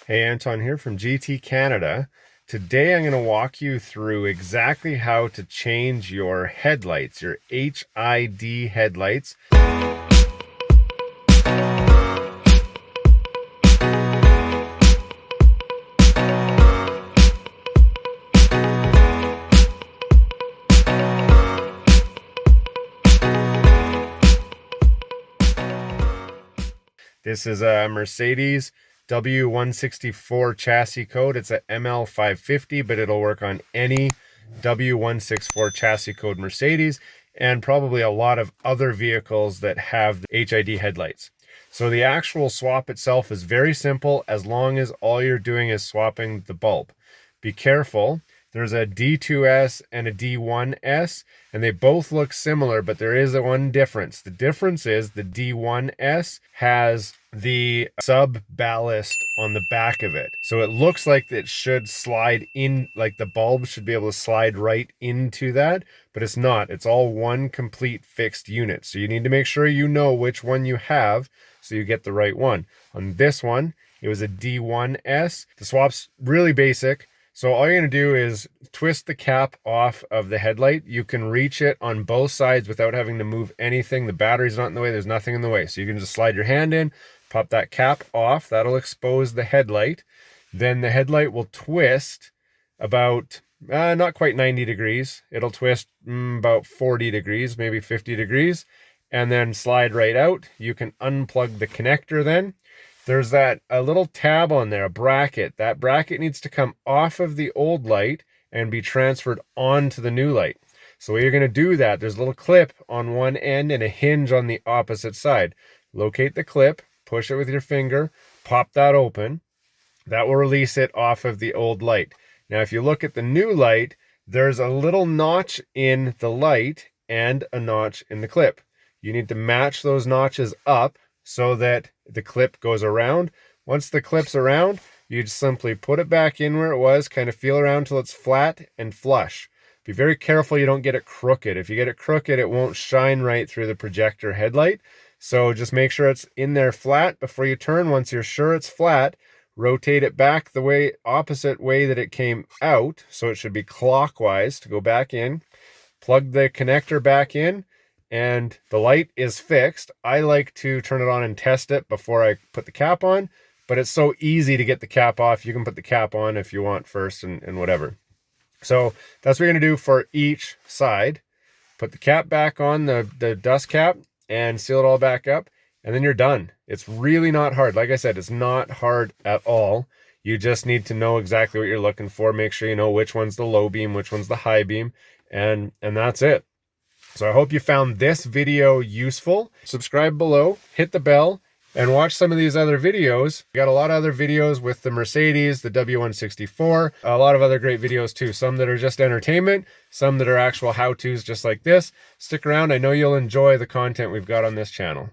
Hey, Anton here from GT Canada. Today I'm going to walk you through exactly how to change your headlights, your HID headlights. This is a Mercedes W164 chassis code. It's a ML550, but it'll work on any W164 chassis code Mercedes and probably a lot of other vehicles that have the HID headlights. So the actual swap itself is very simple as long as all you're doing is swapping the bulb. Be careful. There's a D2S and a D1S, and they both look similar, but there is one difference. The difference is the D1S has the sub ballast on the back of it. So it looks like it should slide in, like the bulb should be able to slide right into that, but it's not. It's all one complete fixed unit. So you need to make sure you know which one you have so you get the right one. On this one, it was a D1S. The swap's really basic. So all you're going to do is twist the cap off of the headlight. You can reach it on both sides without having to move anything. The battery's not in the way. There's nothing in the way. So you can just slide your hand in, pop that cap off. That'll expose the headlight. Then the headlight will twist about, not quite 90 degrees. It'll twist about 40 degrees, maybe 50 degrees, and then slide right out. You can unplug the connector then. There's a little tab on there, a bracket. That bracket needs to come off of the old light and be transferred onto the new light. So what you're going to do that, there's a little clip on one end and a hinge on the opposite side. Locate the clip, push it with your finger, pop that open. That will release it off of the old light. Now, if you look at the new light, there's a little notch in the light and a notch in the clip. You need to match those notches up so that the clip goes around. Once the clip's around, you just simply put it back in where it was, kind of feel around till it's flat and flush. Be very careful you don't get it crooked. If you get it crooked, it won't shine right through the projector headlight. So just make sure it's in there flat before you turn. Once you're sure it's flat, rotate it back the opposite way that it came out. So it should be clockwise to go back in. Plug the connector back in, and the light is fixed. I like to turn it on and test it before I put the cap on, but it's so easy to get the cap off. You can put the cap on if you want first and whatever. So that's what you're going to do for each side. Put the cap back on, the dust cap, and seal it all back up, and then you're done. It's really not hard. Like I said, it's not hard at all. You just need to know exactly what you're looking for. Make sure you know which one's the low beam, which one's the high beam, and that's it. So I hope you found this video useful. Subscribe below, hit the bell, and watch some of these other videos. We got a lot of other videos with the Mercedes, the W164, a lot of other great videos too. Some that are just entertainment, some that are actual how-tos just like this. Stick around. I know you'll enjoy the content we've got on this channel.